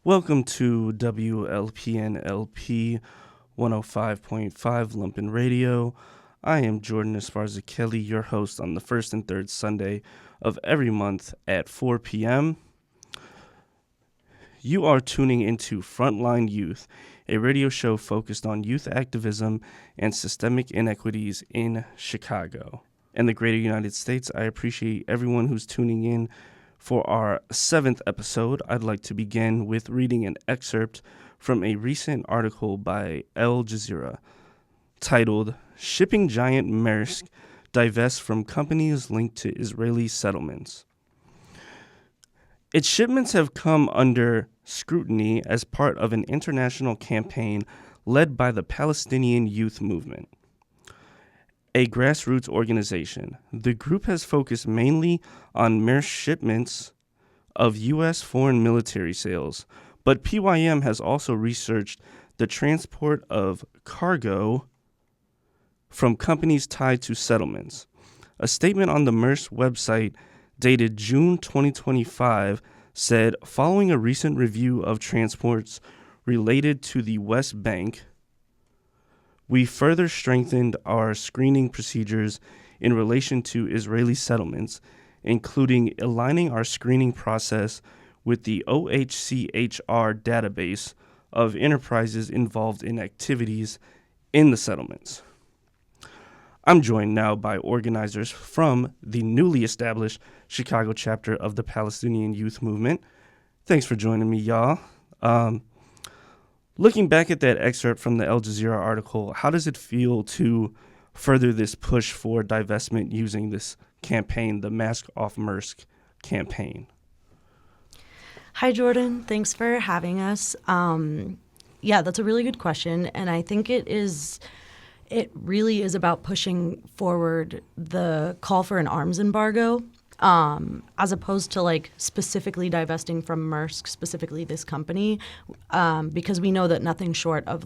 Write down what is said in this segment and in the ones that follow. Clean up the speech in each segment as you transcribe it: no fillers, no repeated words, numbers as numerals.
Welcome to WLPNLP 105.5 Lumpin Radio. I am Jordan Esparza Kelly, your host on the first and third Sunday of every month at 4 p.m. You are tuning into Frontline Youth, a radio show focused on youth activism and systemic inequities in Chicago and the greater United States. I appreciate everyone who's tuning in. For our 7th episode, I'd like to begin with reading an excerpt from a recent article by Al Jazeera titled, "Shipping Giant Maersk Divests from Companies Linked to Israeli Settlements." Its shipments have come under scrutiny as part of an international campaign led by the Palestinian Youth Movement, a grassroots organization. The group has focused mainly on Maersk shipments of U.S. foreign military sales, but PYM has also researched the transport of cargo from companies tied to settlements. A statement on the Maersk website dated June 2025 said, following a recent review of transports related to the West Bank, we further strengthened our screening procedures in relation to Israeli settlements, including aligning our screening process with the OHCHR database of enterprises involved in activities in the settlements. I'm joined now by organizers from the newly established Chicago chapter of the Palestinian Youth Movement. Thanks for joining me, y'all. Looking back at that excerpt from the Al Jazeera article, how does it feel to further this push for divestment using this campaign, the Mask Off Maersk campaign? Hi, Jordan. Thanks for having us. That's a really good question. And I think it really is about pushing forward the call for an arms embargo, as opposed to specifically divesting from Maersk, specifically this company, because we know that nothing short of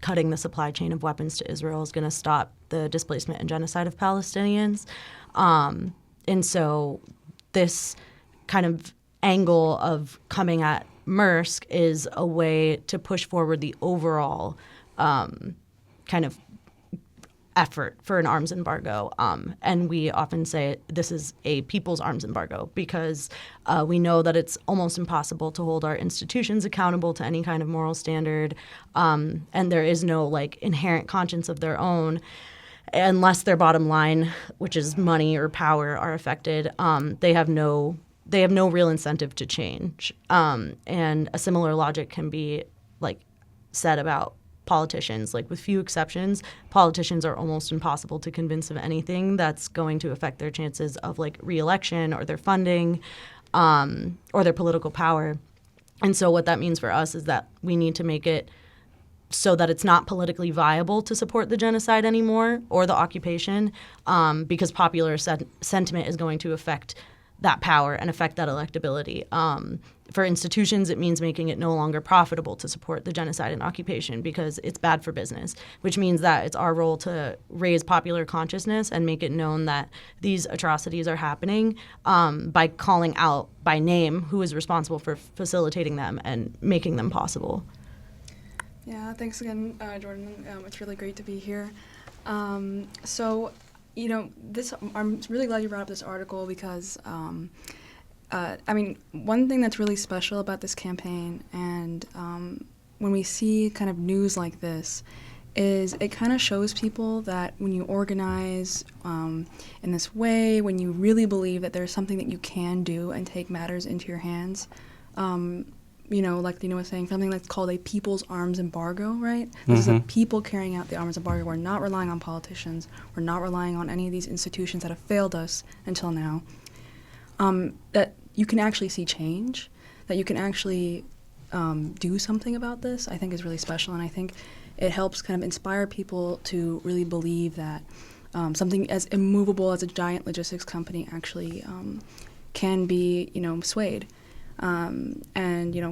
cutting the supply chain of weapons to Israel is going to stop the displacement and genocide of Palestinians. And so this kind of angle of coming at Maersk is a way to push forward the overall kind of effort for an arms embargo. And we often say this is a people's arms embargo because we know that it's almost impossible to hold our institutions accountable to any kind of moral standard. And there is no inherent conscience of their own unless their bottom line, which is money or power, are affected. They have no real incentive to change. And a similar logic can be said about politicians. With few exceptions, politicians are almost impossible to convince of anything that's going to affect their chances of re-election or their funding or their political power. And so what that means for us is that we need to make it so that it's not politically viable to support the genocide anymore or the occupation, because popular sentiment is going to affect that power and affect that electability. For institutions, it means making it no longer profitable to support the genocide and occupation because it's bad for business, which means that it's our role to raise popular consciousness and make it known that these atrocities are happening by calling out by name who is responsible for facilitating them and making them possible. Yeah, thanks again, Jordan. It's really great to be here. I'm really glad you brought up this article because, one thing that's really special about this campaign and when we see kind of news like this is it kind of shows people that when you organize in this way, when you really believe that there's something that you can do and take matters into your hands, like Dina was saying, something that's called a people's arms embargo, right? This is the people carrying out the arms embargo. We're not relying on politicians. We're not relying on any of these institutions that have failed us until now. That you can actually see change, that you can actually do something about this, I think is really special. And I think it helps kind of inspire people to really believe that something as immovable as a giant logistics company actually can be, swayed. And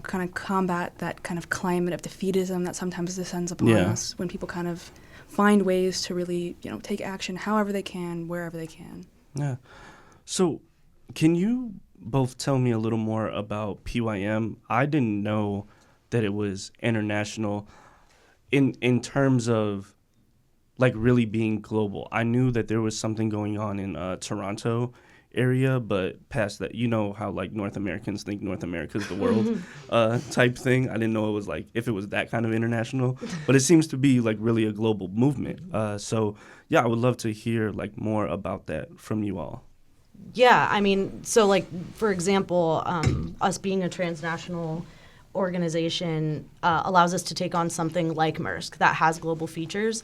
kind of combat that kind of climate of defeatism that sometimes descends upon us when people kind of find ways to really, take action however they can, wherever they can. Yeah. So can you both tell me a little more about PYM? I didn't know that it was international in terms of like really being global. I knew that there was something going on in Toronto area, but past that, you know how like North Americans think North America's the world type thing. I didn't know it was like if it was that kind of international, but it seems to be like really a global movement. So yeah, I would love to hear like more about that from you all. Yeah, I mean, so like for example, us being a transnational organization allows us to take on something like Maersk that has global features,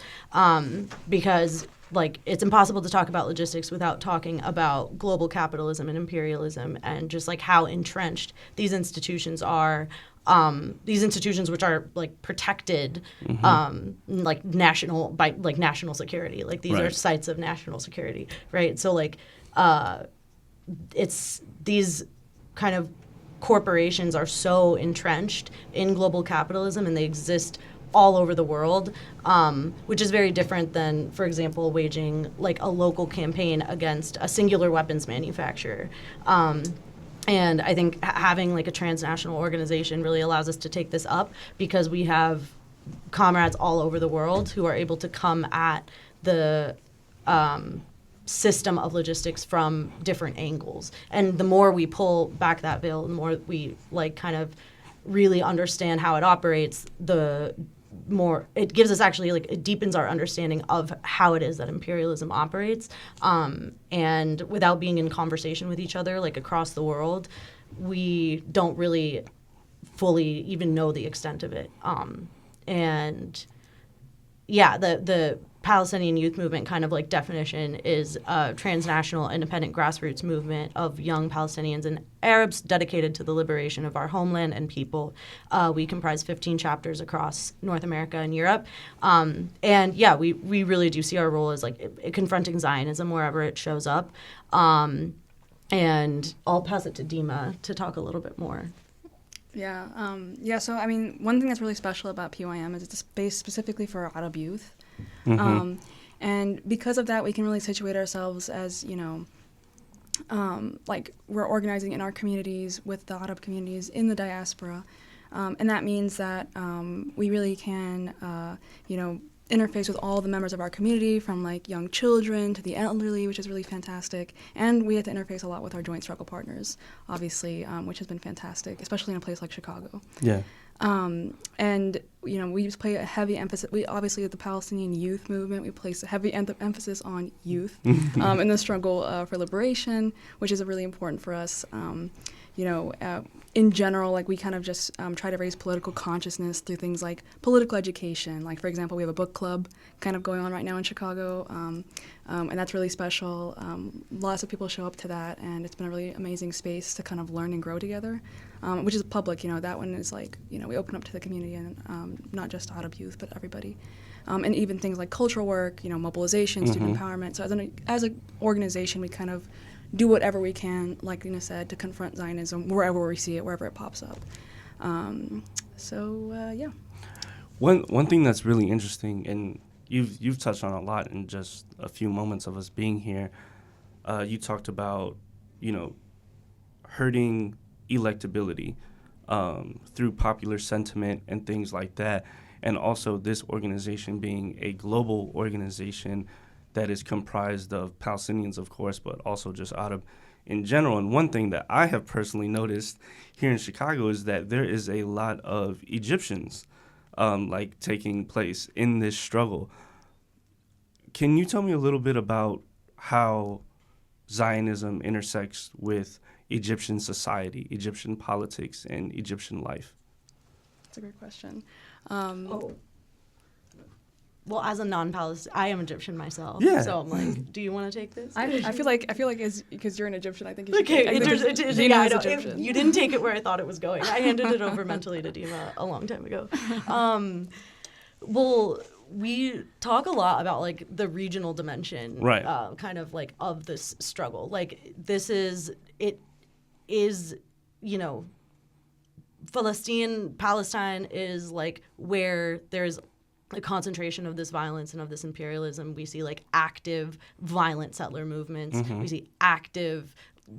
because like it's impossible to talk about logistics without talking about global capitalism and imperialism and just like how entrenched these institutions are. These institutions which are like protected, like national by like national security, like these are sites of national security, right? So like it's these kind of corporations are so entrenched in global capitalism and they exist all over the world, which is very different than, for example, waging like a local campaign against a singular weapons manufacturer. And I think having like a transnational organization really allows us to take this up because we have comrades all over the world who are able to come at the system of logistics from different angles. And the more we pull back that veil, the more we like kind of really understand how it operates, the more it gives us actually like it deepens our understanding of how it is that imperialism operates, and without being in conversation with each other like across the world, we don't really fully even know the extent of it. And yeah, the Palestinian youth movement kind of like definition is a transnational independent grassroots movement of young Palestinians and Arabs dedicated to the liberation of our homeland and people. We comprise 15 chapters across North America and Europe. And yeah, we really do see our role as like confronting Zionism wherever it shows up. And I'll pass it to Dima to talk a little bit more. Yeah. So I mean, one thing that's really special about PYM is it's based specifically for Arab youth. And because of that, we can really situate ourselves as, you know, like we're organizing in our communities with the Arab communities in the diaspora. And that means that we really can, you know, interface with all the members of our community, from like young children to the elderly, which is really fantastic. And we have to interface a lot with our joint struggle partners, obviously, which has been fantastic, especially in a place like Chicago. Yeah. And, you know, we just play a heavy emphasis. We obviously, at the Palestinian youth movement, we place a heavy emphasis on youth in the struggle for liberation, which is really important for us. You know, in general, like we kind of just try to raise political consciousness through things like political education. Like, for example, we have a book club kind of going on right now in Chicago, and that's really special. Lots of people show up to that, and it's been a really amazing space to kind of learn and grow together, which is public. You know, that one is like, you know, we open up to the community and not just Arab youth, but everybody. And even things like cultural work, you know, mobilization, student empowerment. So as an organization, we kind of do whatever we can, like Lena said, to confront Zionism wherever we see it, wherever it pops up. Yeah. One thing that's really interesting, and you've touched on a lot in just a few moments of us being here. You talked about, you know, hurting electability through popular sentiment and things like that, and also this organization being a global organization that is comprised of Palestinians, of course, but also just Arab in general. And one thing that I have personally noticed here in Chicago is that there is a lot of Egyptians like taking place in this struggle. Can you tell me a little bit about how Zionism intersects with Egyptian society, Egyptian politics, and Egyptian life? That's a great question. Well, as a non-Palestinian, I am Egyptian myself. Yeah. So I'm like, do you want to take this? I feel like because you're an Egyptian, I think you should. Okay, Dina is I know. Egyptian. You didn't take it where I thought it was going. I handed it over mentally to Dima a long time ago. Well, we talk a lot about like the regional dimension, right? Kind of like of this struggle. Like it is, you know, Palestine is like where there's a concentration of this violence and of this imperialism. We see like active violent settler movements. We see active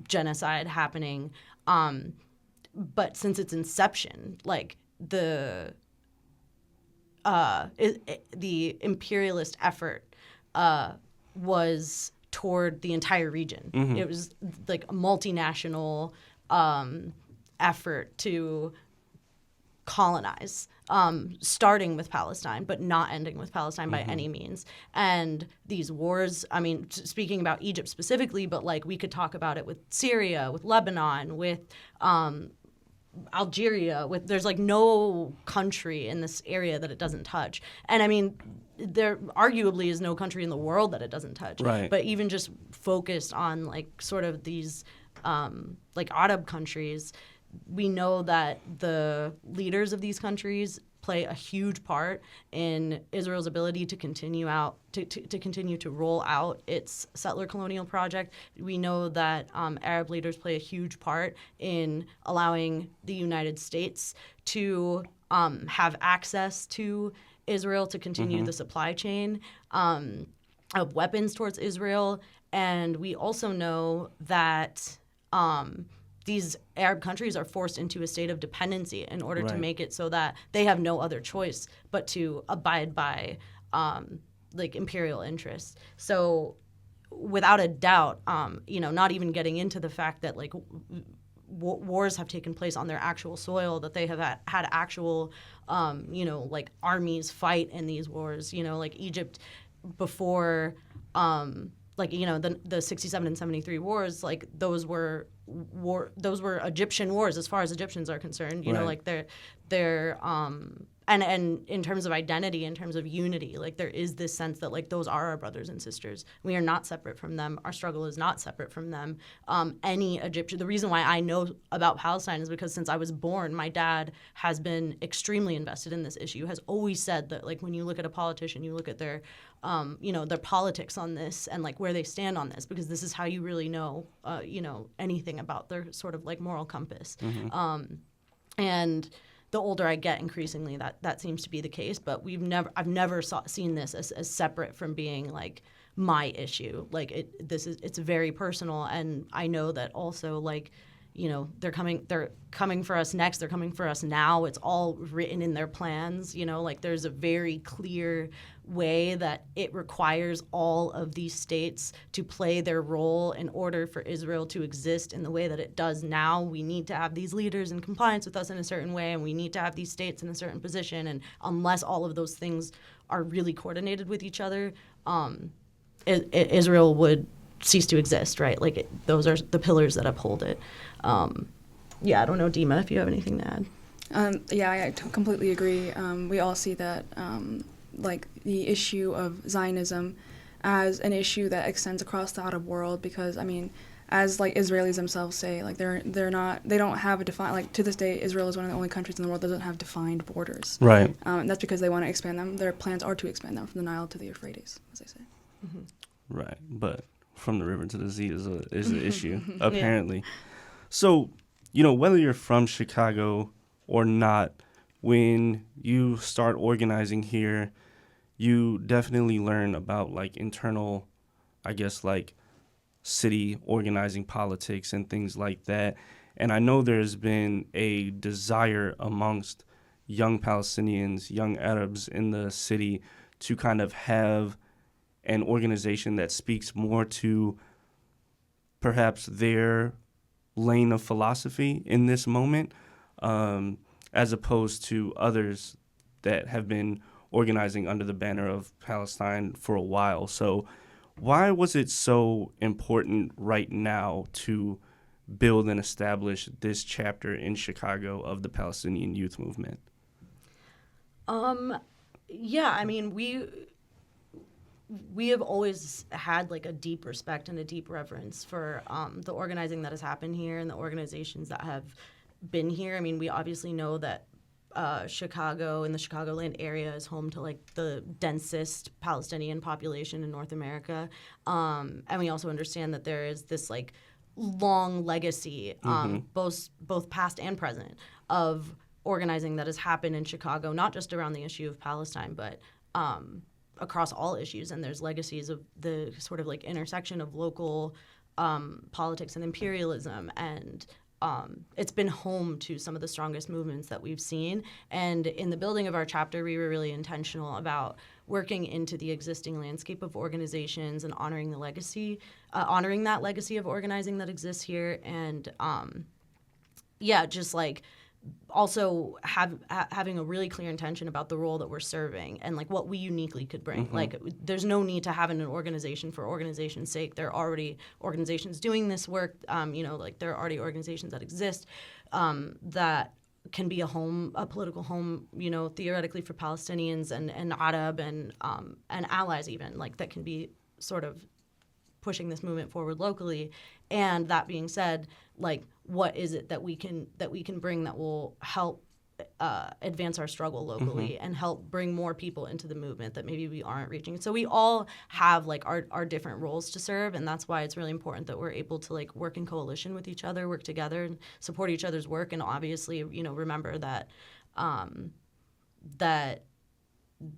genocide happening. But since its inception, like the imperialist effort was toward the entire region. It was like a multinational effort to colonize, starting with Palestine, but not ending with Palestine by any means. And these wars, I mean, speaking about Egypt specifically, but like we could talk about it with Syria, with Lebanon, with Algeria, with there's like no country in this area that it doesn't touch. And I mean, there arguably is no country in the world that it doesn't touch. Right. But even just focused on like sort of these like Arab countries, we know that the leaders of these countries play a huge part in Israel's ability to continue to roll out its settler colonial project. We know that Arab leaders play a huge part in allowing the United States to have access to Israel to continue the supply chain of weapons towards Israel. And we also know that these Arab countries are forced into a state of dependency in order to make it so that they have no other choice but to abide by like imperial interests. So without a doubt, not even getting into the fact that like wars have taken place on their actual soil, that they have had actual, like armies fight in these wars, like Egypt before, the 67 and 73 wars, like those were Egyptian wars as far as Egyptians are concerned, like they're and in terms of identity, in terms of unity, like there is this sense that like those are our brothers and sisters. We are not separate from them. Our struggle is not separate from them. Any Egyptian, the reason why I know about Palestine is because since I was born, my dad has been extremely invested in this issue, has always said that like when you look at a politician, you look at their their politics on this and like where they stand on this, because this is how you really know, anything about their sort of like moral compass. And the older I get, increasingly that seems to be the case. But I've never seen this as separate from being like my issue. Like it's very personal, and I know that also like, they're coming for us next. They're coming for us now. It's all written in their plans. Like there's a very clear way that it requires all of these states to play their role in order for Israel to exist in the way that it does now. We need to have these leaders in compliance with us in a certain way, and we need to have these states in a certain position. And unless all of those things are really coordinated with each other, Israel would cease to exist, right? Like those are the pillars that uphold it. I don't know, Dima, if you have anything to add. I completely agree. We all see that like the issue of Zionism as an issue that extends across the Arab world, because I mean, as like Israelis themselves say, like they don't have a defined, like to this day Israel is one of the only countries in the world that doesn't have defined borders. Right. And that's because they want to expand them. Their plans are to expand them from the Nile to the Euphrates, as they say. Right, but from the river to the sea is an issue, apparently. So, whether you're from Chicago or not, when you start organizing here, you definitely learn about like internal, I guess, like city organizing politics and things like that. And I know there's been a desire amongst young Palestinians, young Arabs in the city to kind of have an organization that speaks more to perhaps their lane of philosophy in this moment, as opposed to others that have been organizing under the banner of Palestine for a while. So why was it so important right now to build and establish this chapter in Chicago of the Palestinian youth movement? I mean, we have always had like a deep respect and a deep reverence for the organizing that has happened here and the organizations that have been here. I mean, we obviously know that Chicago and the Chicagoland area is home to like the densest Palestinian population in North America. And we also understand that there is this like long legacy, both past and present, of organizing that has happened in Chicago, not just around the issue of Palestine, but across all issues. And there's legacies of the sort of like intersection of local politics and imperialism and it's been home to some of the strongest movements that we've seen. And in the building of our chapter, we were really intentional about working into the existing landscape of organizations and honoring that legacy of organizing that exists here. And just like also having a really clear intention about the role that we're serving and like what we uniquely could bring. Mm-hmm. Like there's no need to have an organization for organization's sake. There are already organizations doing this work. Like there are already organizations that exist that can be a political home, theoretically for Palestinians and Arab and allies even, like that can be sort of pushing this movement forward locally. And that being said, like what is it that we can bring that will help advance our struggle locally and help bring more people into the movement that maybe we aren't reaching. So we all have like our different roles to serve, and that's why it's really important that we're able to like work in coalition with each other, work together, and support each other's work, and obviously remember that that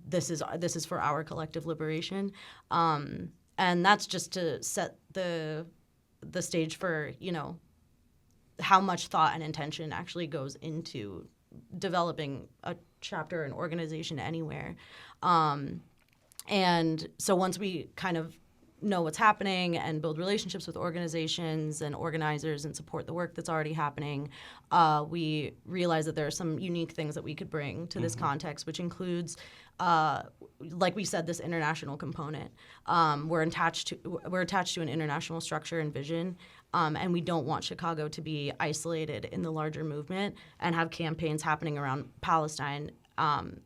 this is for our collective liberation, and that's just to set the stage for how much thought and intention actually goes into developing a chapter and organization anywhere. And so once we kind of know what's happening and build relationships with organizations and organizers and support the work that's already happening, we realize that there are some unique things that we could bring to this context, which includes, like we said, this international component. We're attached to an international structure and vision, and we don't want Chicago to be isolated in the larger movement and have campaigns happening around Palestine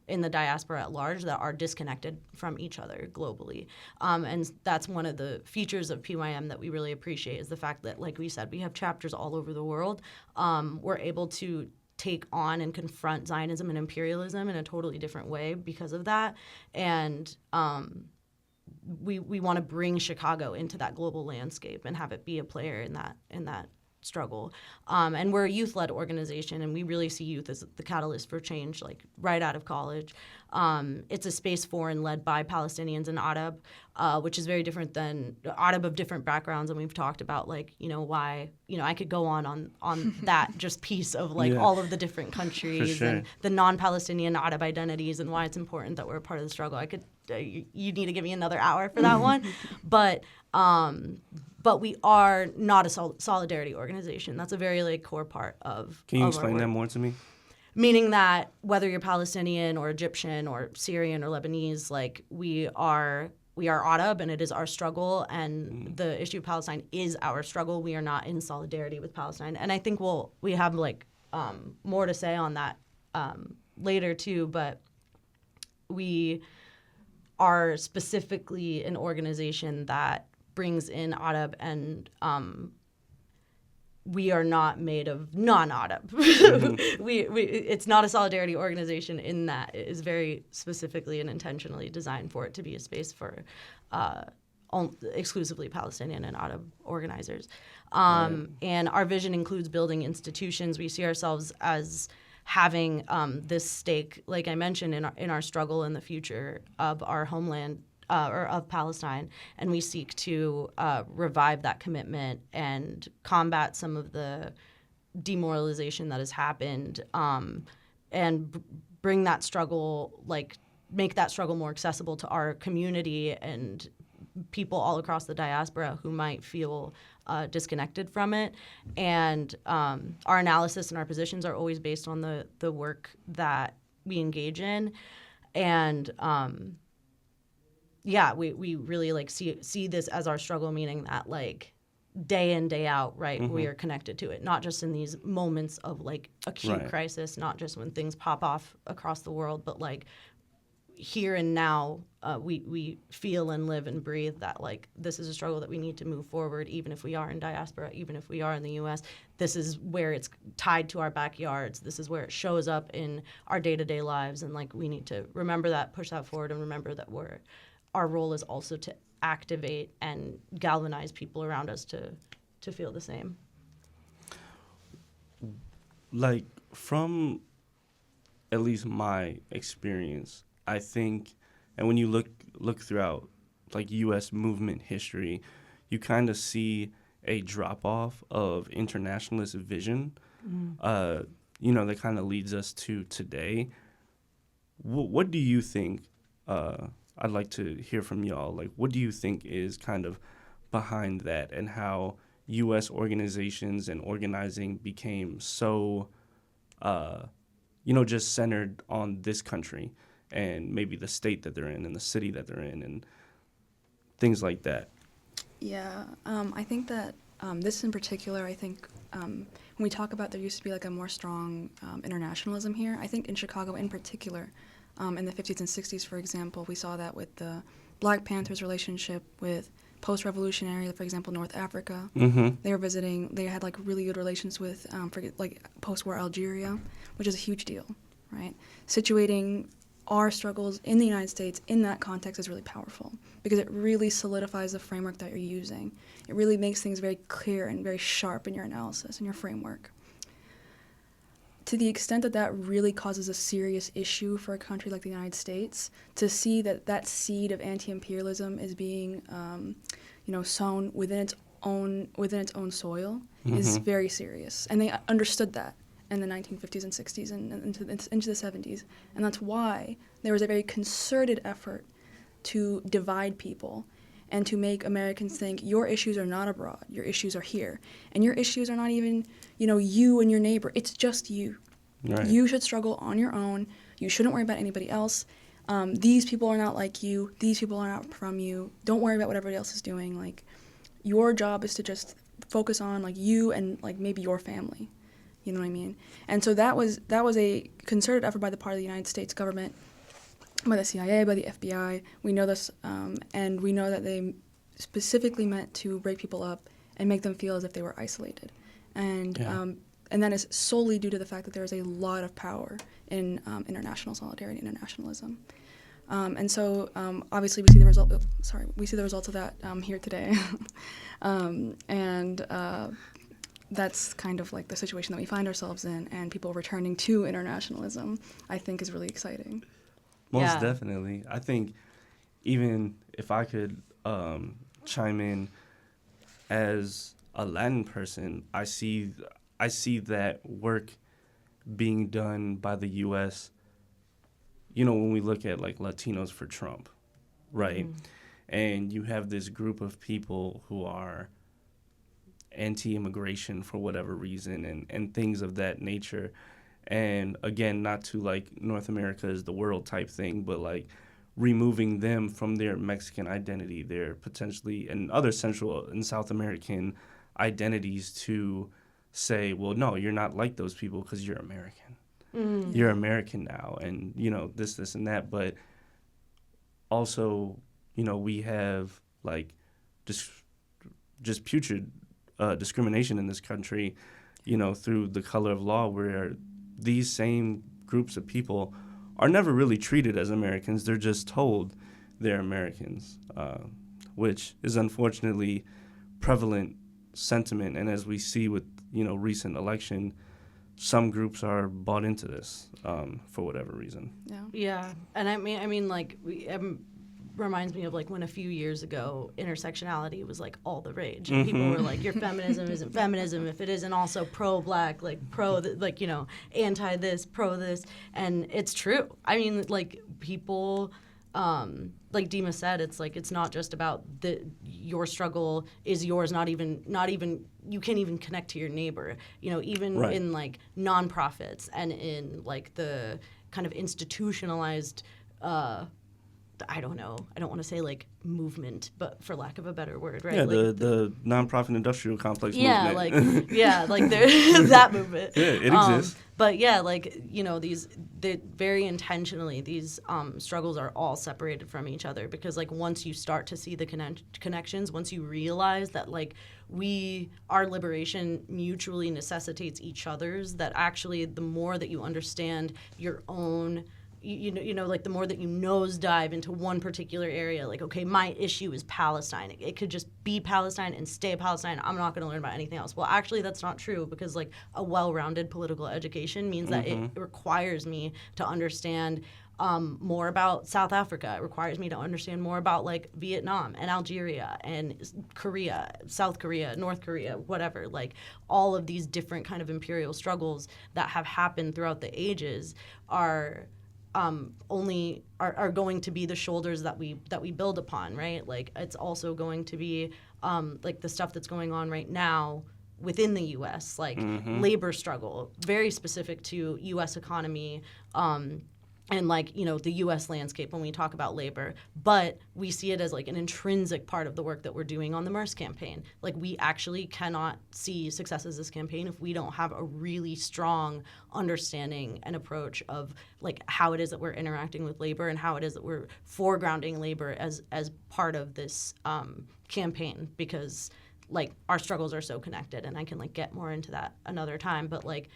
in the diaspora at large that are disconnected from each other globally. And that's one of the features of PYM that we really appreciate, is the fact that, like we said, we have chapters all over the world. We're able to take on and confront Zionism and imperialism in a totally different way because of that. And we want to bring Chicago into that global landscape and have it be a player in that struggle. And we're a youth-led organization, and we really see youth as the catalyst for change, like right out of college. It's a space for and led by Palestinians and Arab, which is very different than Arab of different backgrounds. And we've talked about why, I could go on that just piece of all of the different countries and the non-Palestinian Arab identities and why it's important that we're a part of the struggle. You need to give me another hour for that one. But we are not a solidarity organization. That's a very core part of. Can you explain that more to me? Meaning that whether you're Palestinian or Egyptian or Syrian or Lebanese, we are Arab, and it is our struggle, and the issue of Palestine is our struggle. We are not in solidarity with Palestine, and I think we have more to say on that later too. But we are specifically an organization that brings in Arab, and we are not made of non-Arab. It's not a solidarity organization in that it is very specifically and intentionally designed for it to be a space for exclusively Palestinian and Arab organizers. And our vision includes building institutions. We see ourselves as having this stake, like I mentioned, in our struggle in the future of our homeland, or of Palestine, and we seek to revive that commitment and combat some of the demoralization that has happened, and bring that struggle, make that struggle more accessible to our community and people all across the diaspora who might feel disconnected from it. And our analysis and our positions are always based on the work that we engage in. And we really see this as our struggle, meaning that day in, day out, right, we are connected to it, not just in these moments of acute crisis, not just when things pop off across the world, but here and now, we feel and live and breathe that this is a struggle that we need to move forward, even if we are in diaspora, even if we are in the U.S. This is where it's tied to our backyards. This is where it shows up in our day-to-day lives, and we need to remember that, push that forward, and remember that our role is also to activate and galvanize people around us to feel the same. From at least my experience, I think, and when you look throughout U.S. movement history, you kind of see a drop-off of internationalist vision, that kind of leads us to today. What do you think, I'd like to hear from y'all, like, what do you think is kind of behind that, and how U.S. organizations and organizing became so, just centered on this country and maybe the state that they're in and the city that they're in and things like that? Yeah, I think that this in particular, I think when we talk about there used to be like a more strong internationalism here, I think in Chicago in particular, in the 50s and 60s, for example, we saw that with the Black Panthers' relationship with post-revolutionary, for example, North Africa. They were visiting, they had like really good relations with post-war Algeria, which is a huge deal, right? Situating our struggles in the United States in that context is really powerful because it really solidifies the framework that you're using. It really makes things very clear and very sharp in your analysis and your framework. To the extent that that really causes a serious issue for a country like the United States, to see that that seed of anti-imperialism is being, sown within its own soil is very serious, and they understood that in the 1950s and 60s and into the 70s, and that's why there was a very concerted effort to divide people and to make Americans think your issues are not abroad, your issues are here, and your issues are not even, you and your neighbor, it's just you. Right. You should struggle on your own, you shouldn't worry about anybody else. These people are not like you, these people are not from you, don't worry about what everybody else is doing, like, your job is to just focus on, like, you and, like, maybe your family. You know what I mean? And so that was a concerted effort by the part of the United States government, by the CIA, by the FBI. We know this, and we know that they specifically meant to break people up and make them feel as if they were isolated. And that is solely due to the fact that there is a lot of power in international solidarity and internationalism. And so obviously we see the result. We see the results of that here today, and that's kind of like the situation that we find ourselves in, and people returning to internationalism, I think, is really exciting. Most definitely. I think even if I could chime in as a Latin person, I see that work being done by the U.S., when we look at, like, Latinos for Trump, right? And you have this group of people who are anti-immigration for whatever reason and things of that nature. And again, not to, like, North America is the world type thing, but, like, removing them from their Mexican identity, their potentially and other Central and South American identities, to say, well, no, you're not like those people because you're American. You're American now, and, this and that. But also, we have, like, just putrid discrimination in this country, through the color of law, where these same groups of people are never really treated as Americans. They're just told they're Americans, which is unfortunately prevalent sentiment. And as we see with, recent election, some groups are bought into this for whatever reason. Yeah. And I mean, like, reminds me of, like, when a few years ago intersectionality was, like, all the rage, and people were like, your feminism isn't feminism if it isn't also pro-black, like, anti this, pro this. And it's true. I mean, like, people, like Dima said, it's like, it's not just about your struggle is yours, not even you can't even connect to your neighbor, even right. in, like, nonprofits and in, like, the kind of institutionalized I don't know. I don't want to say, like, movement, but for lack of a better word, right? Yeah, like, the nonprofit industrial complex movement. Like there's that movement. Yeah, it exists. But yeah, like, very intentionally, these struggles are all separated from each other, because, like, once you start to see the connections, once you realize that, like, our liberation mutually necessitates each other's, that actually the more that you understand your own, like, the more that you nosedive into one particular area, like, okay, my issue is Palestine. It could just be Palestine and stay Palestine. I'm not going to learn about anything else. Well, actually, that's not true, because, like, a well-rounded political education means that it requires me to understand more about South Africa. It requires me to understand more about like Vietnam and Algeria and Korea, South Korea, North Korea, whatever. Like all of these different kind of imperial struggles that have happened throughout the ages are going to be the shoulders that we build upon, right? Like it's also going to be like the stuff that's going on right now within the U.S., like labor struggle, very specific to U.S. economy, and like, you know, the U.S. landscape when we talk about labor. But we see it as like an intrinsic part of the work that we're doing on the MERS campaign. Like we actually cannot see success as this campaign if we don't have a really strong understanding and approach of like how it is that we're interacting with labor and how it is that we're foregrounding labor as part of this campaign, because like our struggles are so connected. And I can like get more into that another time, but like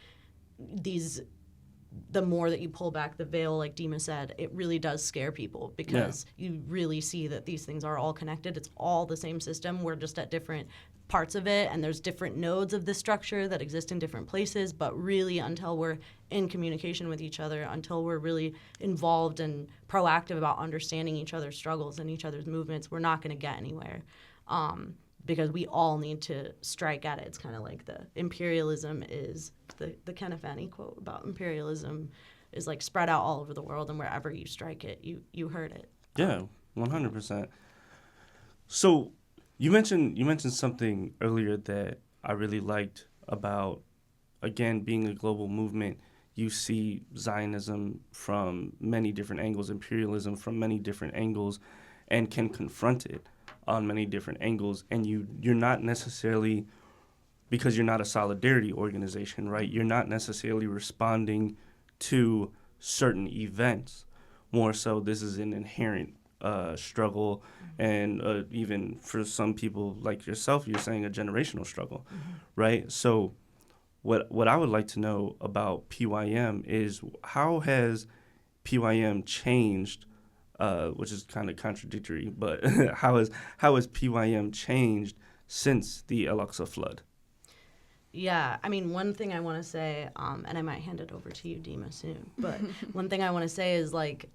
the more that you pull back the veil, like Dima said, it really does scare people, because you really see that these things are all connected. It's all the same system. We're just at different parts of it, and there's different nodes of this structure that exist in different places. But really, until we're in communication with each other, until we're really involved and proactive about understanding each other's struggles and each other's movements, we're not going to get anywhere. Because we all need to strike at it. It's kind of like the imperialism is the Kenneth Fanny quote about imperialism is like spread out all over the world, and wherever you strike it, you hurt it. Yeah, 100%. So you mentioned something earlier that I really liked about, again, being a global movement. You see Zionism from many different angles, imperialism from many different angles, and can confront it on many different angles. And you're not necessarily, because you're not a solidarity organization, right? You're not necessarily responding to certain events. More so, this is an inherent struggle, and even for some people like yourself, you're saying a generational struggle, right? So what I would like to know about PYM is, how has PYM changed, which is kind of contradictory, but how has PYM changed since the Al-Aqsa flood? Yeah, I mean, one thing I want to say, and I might hand it over to you, Dima, soon, but one thing I want to say is, like,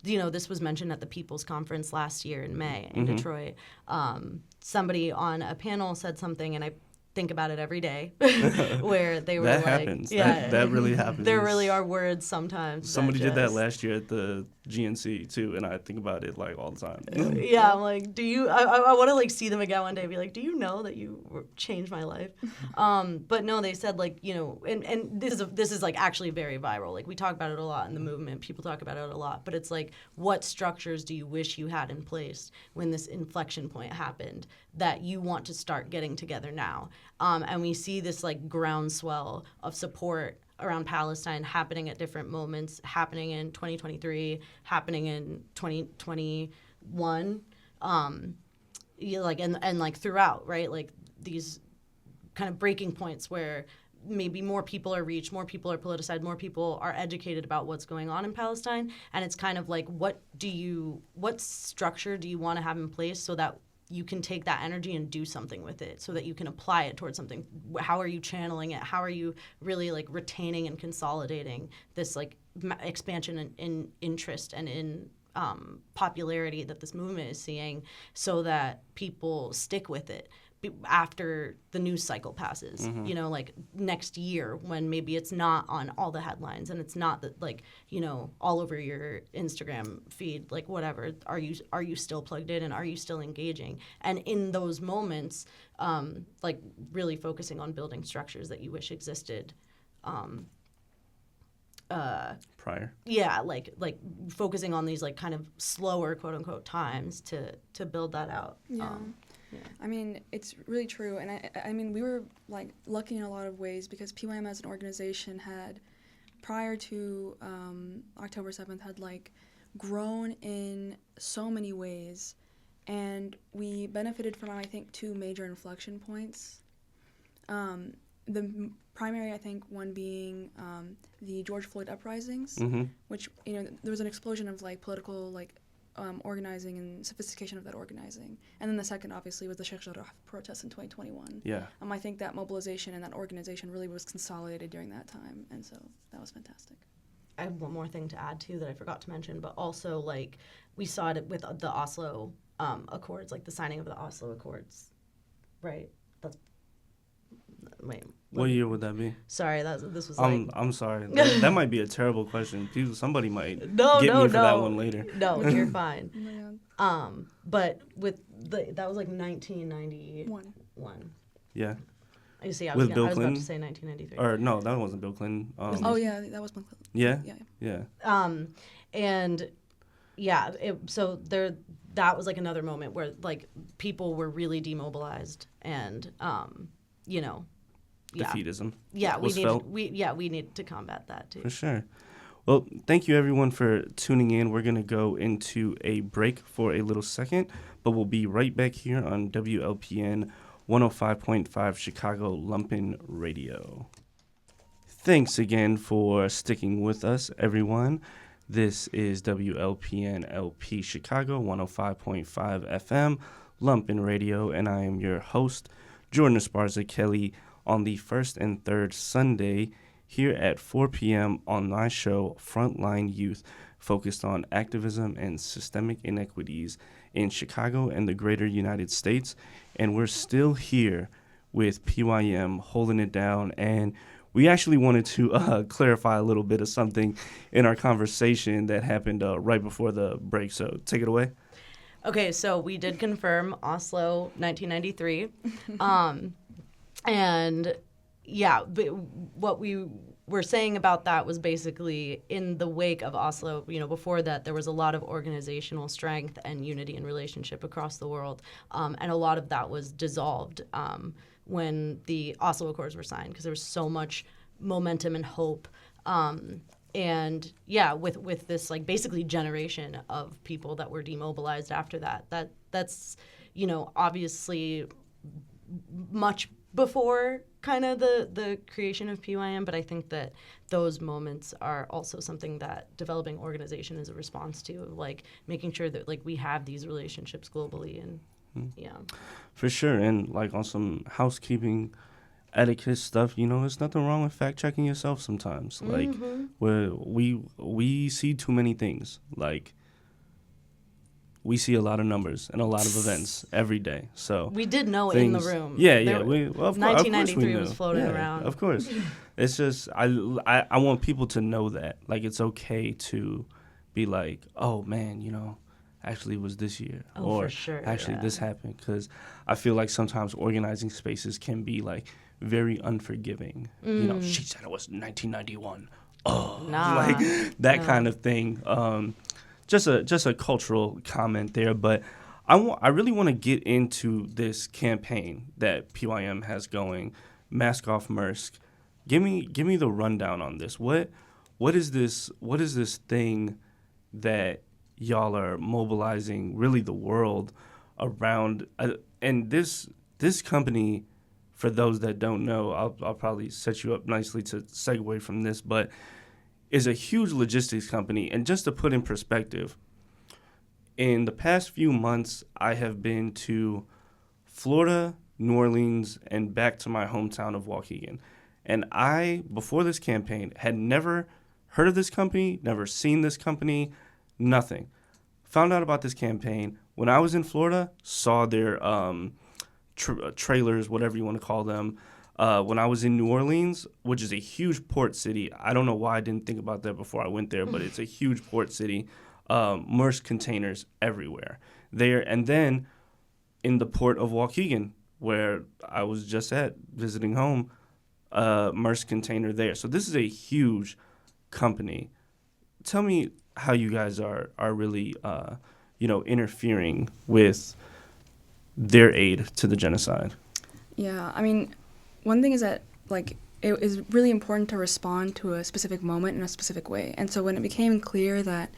you know, this was mentioned at the People's Conference last year in May in Detroit. Somebody on a panel said something, and I think about it every day, where they were that like, happens. yeah, That really happens. There really are words sometimes. Somebody did that last year at the GNC too, and I think about it like all the time. Yeah, I'm like, do you? I want to like see them again one day and be like, do you know that you changed my life? But no, they said, like, you know, and this is like actually very viral. Like we talk about it a lot in the movement. People talk about it a lot. But it's like, what structures do you wish you had in place when this inflection point happened that you want to start getting together now? And we see this like groundswell of support around Palestine happening at different moments, happening in 2023, happening in 2021, like and like throughout, right? Like these kind of breaking points where maybe more people are reached, more people are politicized, more people are educated about what's going on in Palestine, and it's kind of like, what structure do you want to have in place so that you can take that energy and do something with it, so that you can apply it towards something? How are you channeling it? How are you really like retaining and consolidating this like expansion in interest and in popularity that this movement is seeing, so that people stick with it after the news cycle passes, you know, like next year, when maybe it's not on all the headlines and it's not that, like, you know, all over your Instagram feed, like whatever, are you still plugged in, and are you still engaging? And in those moments, like really focusing on building structures that you wish existed Prior. Yeah, like focusing on these like kind of slower, quote unquote, times to build that out. Yeah. Yeah. I mean, it's really true. And I mean, we were, like, lucky in a lot of ways, because PYM as an organization had, prior to October 7th, had, like, grown in so many ways. And we benefited from, I think, two major inflection points. The primary, I think, one being the George Floyd uprisings, which, you know, there was an explosion of, like, political, like, organizing and sophistication of that organizing. And then the second, obviously, was the Sheikh Jarrah protests in 2021. Yeah. I think that mobilization and that organization really was consolidated during that time, and so that was fantastic. I have one more thing to add too that I forgot to mention, but also like we saw it with the Oslo Accords, like the signing of the Oslo Accords, right? That's wait. What year would that be? Sorry, this was like. I'm sorry. That might be a terrible question. Somebody might get me for that one later. No, you're fine. Oh my God. But with that was like 1991. Yeah. You see, I With was Bill about Clinton? to say 1993. Or no, that wasn't Bill Clinton. Oh yeah, that was Bill Clinton. Yeah. Yeah. And yeah, so that was like another moment where like people were really demobilized and you know, yeah. Defeatism. Yeah, was felt. we need to combat that too. For sure. Well, thank you everyone for tuning in. We're going to go into a break for a little second, but we'll be right back here on WLPN 105.5 Chicago Lumpen Radio. Thanks again for sticking with us, everyone. This is WLPN LP Chicago 105.5 FM Lumpen Radio, and I am your host, Jordan Esparza Kelly, on the first and third Sunday here at 4 p.m. on my show, Frontline Youth, focused on activism and systemic inequities in Chicago and the greater United States. And we're still here with PYM holding it down. And we actually wanted to clarify a little bit of something in our conversation that happened right before the break. So take it away. Okay, so we did confirm Oslo 1993. And yeah, what we were saying about that was basically in the wake of Oslo, you know, before that, there was a lot of organizational strength and unity and relationship across the world. And a lot of that was dissolved when the Oslo Accords were signed because there was so much momentum and hope. And yeah, with this like basically generation of people that were demobilized after that's, you know, obviously much before kind of the creation of PYM, but I think that those moments are also something that developing organization is a response to, like making sure that like we have these relationships globally and yeah. For sure. And like on some housekeeping etiquette stuff, you know, there's nothing wrong with fact checking yourself sometimes. Like where we see too many things. Like we see a lot of numbers and a lot of events every day. So we did know it in the room. Yeah. Of 1993 was floating around. Of course. It's just I want people to know that. Like it's okay to be like, oh man, you know, actually it was this year. Oh, or for sure, actually yeah. this happened. Because I feel like sometimes organizing spaces can be like very unforgiving. You know, she said it was 1991. Oh, nah, like that kind of thing. Just a cultural comment there, but I really want to get into this campaign that PYM has going, Mask Off Mursk. Give me the rundown on this. What is this thing that y'all are mobilizing really the world around? And this company, for those that don't know, I'll probably set you up nicely to segue from this, but is a huge logistics company. And just to put in perspective, in the past few months, I have been to Florida, New Orleans, and back to my hometown of Waukegan. And I, before this campaign, had never heard of this company, never seen this company, nothing. Found out about this campaign when I was in Florida, saw their trailers, whatever you want to call them. When I was in New Orleans, which is a huge port city, I don't know why I didn't think about that before I went there, but it's a huge port city. Maersk containers everywhere there. And then in the port of Waukegan, where I was just at visiting home, Maersk container there. So this is a huge company. Tell me how you guys are really, interfering with their aid to the genocide. Yeah, I mean, one thing is that, like, it is really important to respond to a specific moment in a specific way. And so when it became clear that,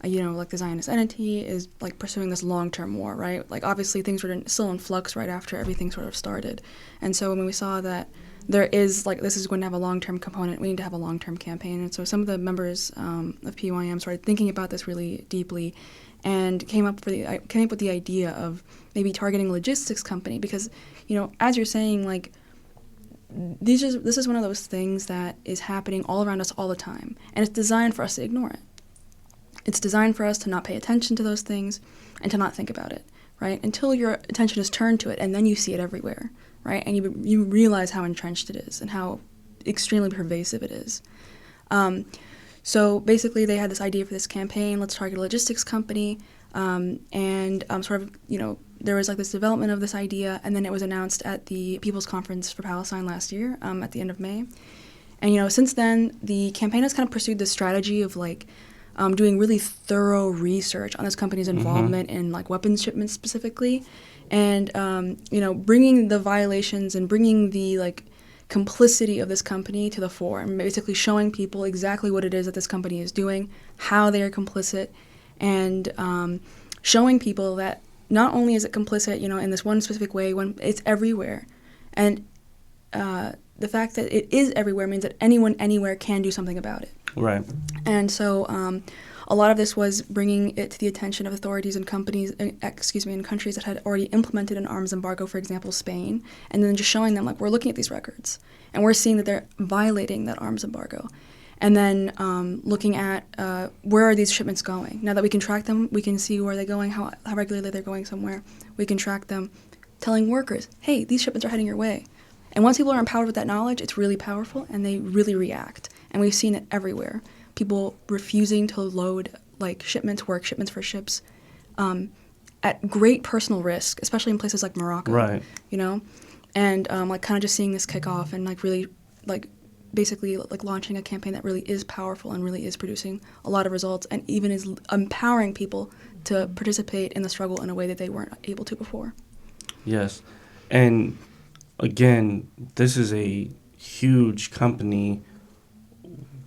like the Zionist entity is, like, pursuing this long-term war, right? Like, obviously things were still in flux right after everything sort of started. And so when we saw that there is, like, this is going to have a long-term component, we need to have a long-term campaign. And so some of the members of PYM started thinking about this really deeply and came up with the idea of maybe targeting a logistics company because, as you're saying, like, this is one of those things that is happening all around us all the time, and it's designed for us to ignore it. It's designed for us to not pay attention to those things and to not think about it, right? Until your attention is turned to it, and then you see it everywhere, right? And you realize how entrenched it is and how extremely pervasive it is. So basically, they had this idea for this campaign: let's target a logistics company, and sort of, there was like this development of this idea, and then it was announced at the People's Conference for Palestine last year, at the end of May. And since then, the campaign has kind of pursued this strategy of like doing really thorough research on this company's involvement in like weapons shipments specifically, and bringing the violations and bringing the like complicity of this company to the fore, and basically showing people exactly what it is that this company is doing, how they are complicit, and showing people that not only is it complicit, in this one specific way, when it's everywhere, and the fact that it is everywhere means that anyone anywhere can do something about it. Right. And so a lot of this was bringing it to the attention of authorities and companies, in countries that had already implemented an arms embargo, for example, Spain, and then just showing them, like, we're looking at these records, and we're seeing that they're violating that arms embargo. And then looking at where are these shipments going. Now that we can track them, we can see where they're going, how regularly they're going somewhere. We can track them, telling workers, hey, these shipments are heading your way. And once people are empowered with that knowledge, it's really powerful, and they really react. And we've seen it everywhere. People refusing to load like work shipments for ships at great personal risk, especially in places like Morocco. Right. And like kind of just seeing this kick off and like really like basically like launching a campaign that really is powerful and really is producing a lot of results, and even is empowering people to participate in the struggle in a way that they weren't able to before. Yes. And again, this is a huge company.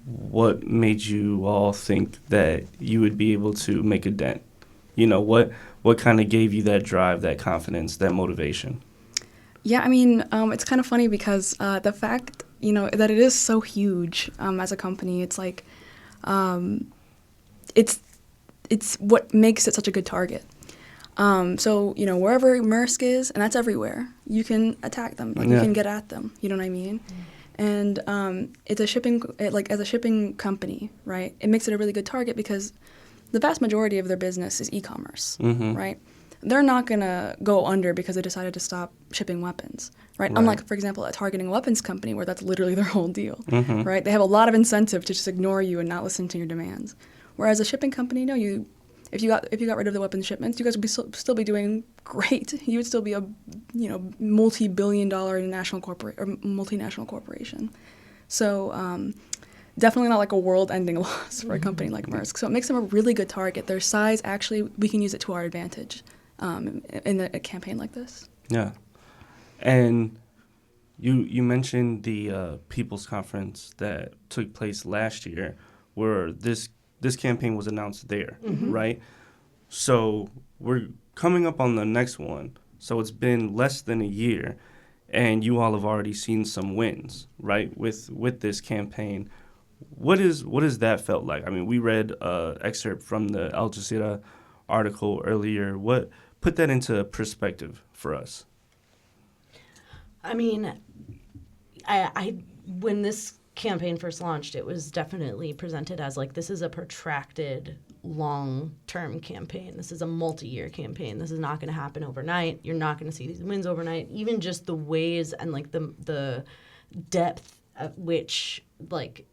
What made you all think that you would be able to make a dent? What kind of gave you that drive, that confidence, that motivation? Yeah, I mean, it's kind of funny because the fact, that it is so huge as a company, it's like, it's what makes it such a good target. So, wherever Maersk is, and that's everywhere, you can attack them. Like, you can get at them. You know what I mean? And it's a as a shipping company, right? It makes it a really good target because the vast majority of their business is e-commerce, right? They're not going to go under because they decided to stop shipping weapons, right? Unlike, for example, targeting a weapons company where that's literally their whole deal, right? They have a lot of incentive to just ignore you and not listen to your demands. Whereas a shipping company, no, if you got rid of the weapons shipments, you guys would still be doing great. You would still be a multi-billion-dollar multinational corporation. So definitely not like a world-ending loss for a company like Maersk. So it makes them a really good target. Their size, actually, we can use it to our advantage in a campaign like this. Yeah. And you mentioned the People's Conference that took place last year, where this campaign was announced there, right? So we're coming up on the next one. So it's been less than a year, and you all have already seen some wins, right, with this campaign. What is that felt like? I mean, we read an excerpt from the Al Jazeera article earlier. What put that into perspective for us? I mean, I when this campaign first launched, it was definitely presented as like, this is a protracted, long-term campaign. This is a multi-year campaign. This is not going to happen overnight. You're not going to see these wins overnight. Even just the ways and like the depth at which like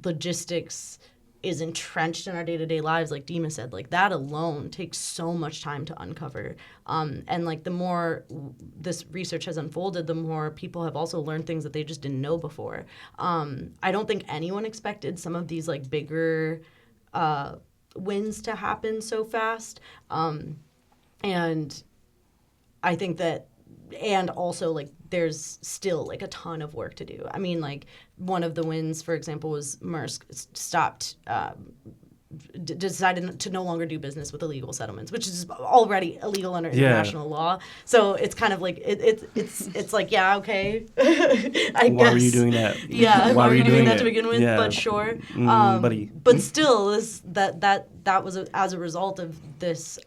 logistics is entrenched in our day-to-day lives, like Dima said, like that alone takes so much time to uncover. And like the more this research has unfolded, the more people have also learned things that they just didn't know before. I don't think anyone expected some of these like bigger wins to happen so fast. And I think that, and also like there's still like a ton of work to do. I mean, like one of the wins, for example, was Maersk stopped, decided to no longer do business with illegal settlements, which is already illegal under international law. So it's kind of like it's like, yeah, okay. I guess. Why were you doing that? Yeah, why were you doing that it? to begin with? Yeah. But sure. Buddy. But still, that was as a result of this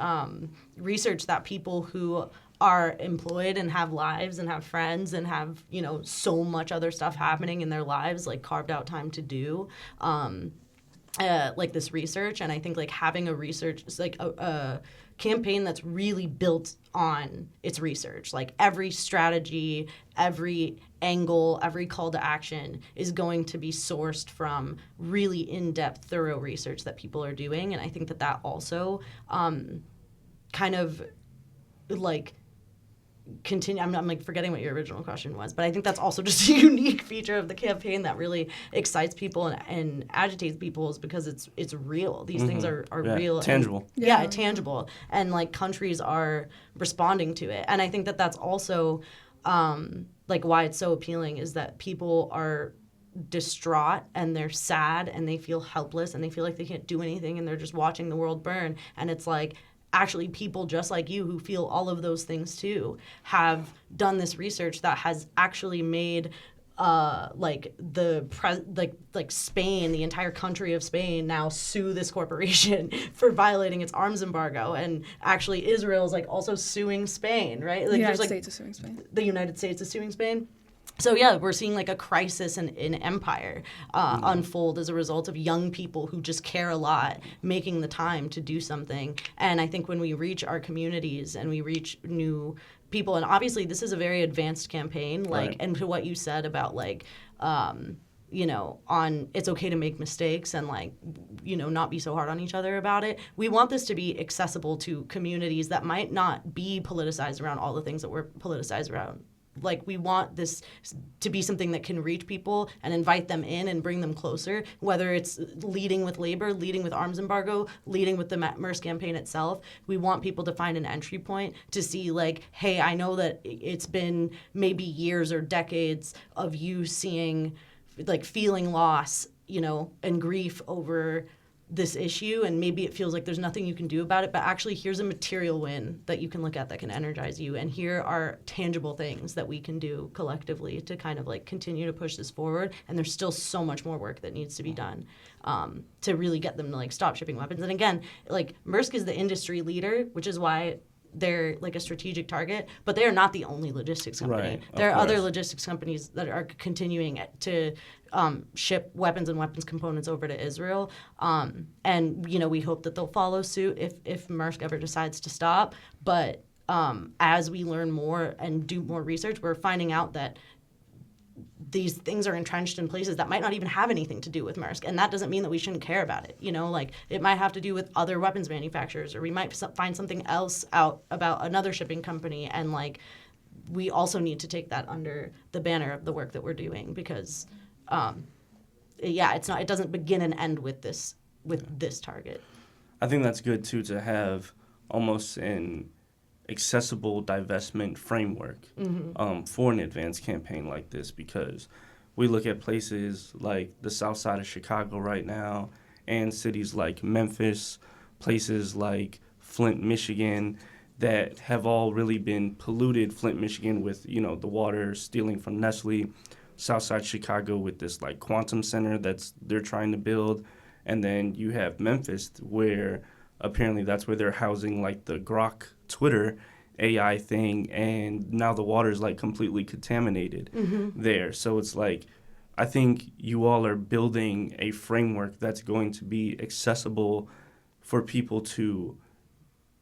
research that people who are employed and have lives and have friends and have, you know, so much other stuff happening in their lives, like carved out time to do like this research. And I think like having a research, like a campaign that's really built on its research, like every strategy, every angle, every call to action is going to be sourced from really in-depth, thorough research that people are doing. And I think that that also kind of like continue. I'm like forgetting what your original question was, but I think that's also just a unique feature of the campaign that really excites people and agitates people, is because it's real. These things are real, tangible. And, tangible, and like countries are responding to it. And I think that that's also like why it's so appealing, is that people are distraught and they're sad and they feel helpless and they feel like they can't do anything and they're just watching the world burn. And it's like, actually people just like you who feel all of those things too have done this research that has actually made like Spain, the entire country of Spain, now sue this corporation for violating its arms embargo. And actually Israel is like also suing Spain, right? Like The United there's, States is suing Spain. The United States is suing Spain. So yeah, we're seeing like a crisis in empire unfold as a result of young people who just care a lot making the time to do something. And I think when we reach our communities and we reach new people, and obviously this is a very advanced campaign, like, and to what you said about like, you know, on it's okay to make mistakes and like, you know, not be so hard on each other about it. We want this to be accessible to communities that might not be politicized around all the things that we're politicized around. Like, we want this to be something that can reach people and invite them in and bring them closer, whether it's leading with labor, leading with arms embargo, leading with the Maersk campaign itself. We want people to find an entry point to see, like, hey, I know that it's been maybe years or decades of you seeing, like, feeling loss, you know, and grief over this issue, and maybe it feels like there's nothing you can do about it, but actually here's a material win that you can look at that can energize you, and here are tangible things that we can do collectively to kind of like continue to push this forward. And there's still so much more work that needs to be done to really get them to like stop shipping weapons. And again, like Maersk is the industry leader, which is why they're like a strategic target, but they are not the only logistics company. Right, there are course. other logistics companies that are continuing to ship weapons and weapons components over to Israel. And, you know, we hope that they'll follow suit if Maersk ever decides to stop. But as we learn more and do more research, we're finding out that these things are entrenched in places that might not even have anything to do with Maersk. And that doesn't mean that we shouldn't care about it. You know, like it might have to do with other weapons manufacturers, or we might find something else out about another shipping company. And like, we also need to take that under the banner of the work that we're doing, because it doesn't begin and end with this target. I think that's good too, to have almost an accessible divestment framework for an advanced campaign like this, because we look at places like the south side of Chicago right now and cities like Memphis, places like Flint, Michigan, that have all really been polluted. Flint, Michigan with, you know, the water stealing from Nestle, Southside Chicago with this like quantum center they're trying to build. And then you have Memphis, where apparently that's where they're housing like the Grok Twitter AI thing, and now the water is like completely contaminated there. So it's like, I think you all are building a framework that's going to be accessible for people to,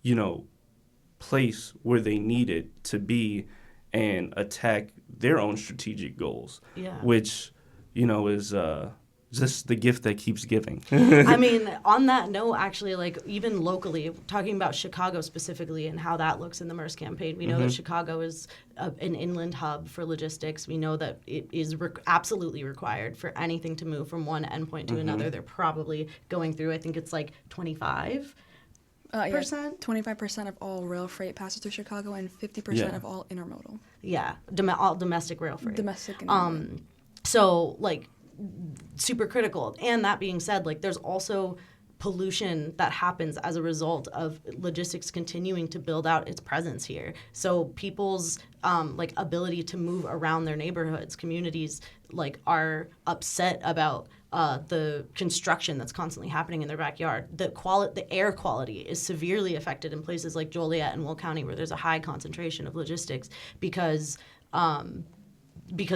you know, place where they need it to be and attack their own strategic goals, which, you know, is just the gift that keeps giving. I mean, on that note, actually, like even locally, talking about Chicago specifically and how that looks in the Maersk campaign, we know that Chicago is an inland hub for logistics. We know that it is absolutely required for anything to move from one endpoint to another. They're probably going through, I think it's like 25%? 25% of all rail freight passes through Chicago, and 50% of all intermodal. Yeah, all domestic rail freight. Domestic and So, like, super critical. And that being said, like, there's also pollution that happens as a result of logistics continuing to build out its presence here. So people's like ability to move around their neighborhoods, communities, like are upset about the construction that's constantly happening in their backyard. The air quality is severely affected in places like Joliet and Will County, where there's a high concentration of logistics because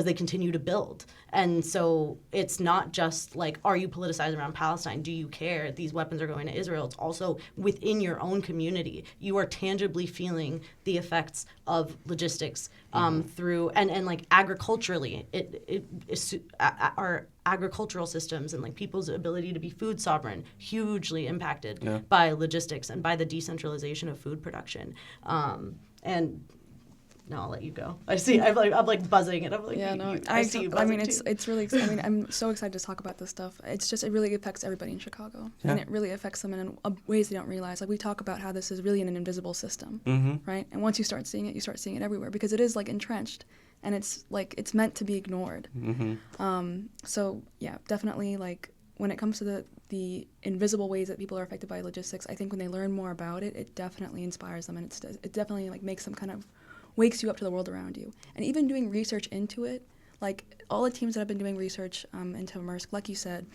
they continue to build. And so it's not just like, are you politicized around Palestine? Do you care? These weapons are going to Israel. It's also within your own community. You are tangibly feeling the effects of logistics through, and like agriculturally, our agricultural systems and like people's ability to be food sovereign, hugely impacted by logistics and by the decentralization of food production. And no, I'll let you go. I see. I'm like buzzing, and I'm like, yeah, no. I see you buzzing too. It's really. I mean, I'm so excited to talk about this stuff. It's just it really affects everybody in Chicago, and it really affects them in ways they don't realize. Like we talk about how this is really an invisible system, right? And once you start seeing it, you start seeing it everywhere because it is like entrenched, and it's meant to be ignored. So yeah, definitely like when it comes to the invisible ways that people are affected by logistics, I think when they learn more about it, it definitely inspires them, and it definitely like makes them kind of wakes you up to the world around you. And even doing research into it, like all the teams that have been doing research into MRSC, like you said,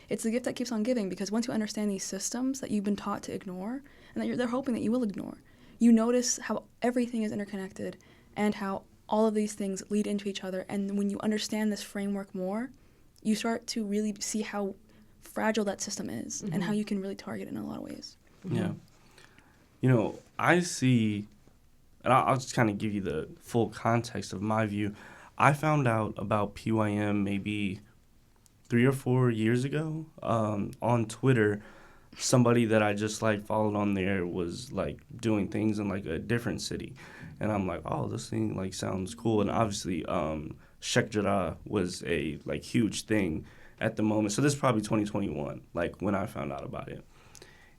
it's the gift that keeps on giving because once you understand these systems that you've been taught to ignore and that they're hoping that you will ignore, you notice how everything is interconnected and how all of these things lead into each other. And when you understand this framework more, you start to really see how fragile that system is and how you can really target it in a lot of ways. Yeah. You know, I see... And I'll just kind of give you the full context of my view. I found out about PYM maybe 3 or 4 years ago on Twitter. Somebody that I just like followed on there was like doing things in like a different city, and I'm like, oh, this thing like sounds cool. And obviously, Sheikh Jarrah was a like huge thing at the moment. So this is probably 2021, like when I found out about it.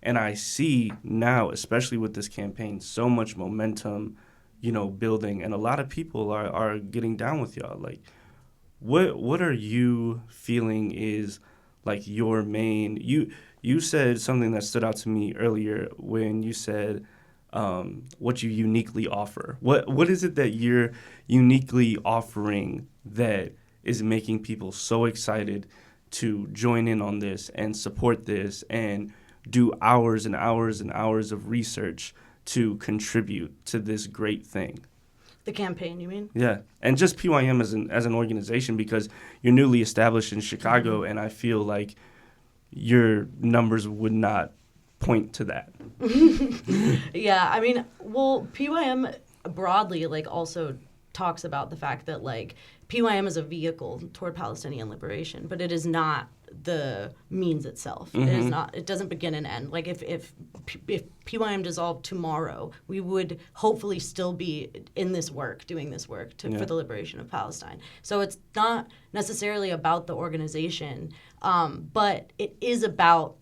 And I see now, especially with this campaign, so much momentum, you know, building, and a lot of people are getting down with y'all. Like, what are you feeling is like your main? You said something that stood out to me earlier when you said what you uniquely offer. What is it that you're uniquely offering that is making people so excited to join in on this and support this and do hours and hours and hours of research to contribute to this great thing? The campaign, you mean? Yeah, and just PYM as an organization, because you're newly established in Chicago, and I feel like your numbers would not point to that. Yeah, I mean, well, PYM broadly like also talks about the fact that like PYM is a vehicle toward Palestinian liberation, but it is not the means itself. It is not. It doesn't begin and end. Like if PYM dissolved tomorrow, we would hopefully still be in this work, doing this work for the liberation of Palestine. So it's not necessarily about the organization, but it is about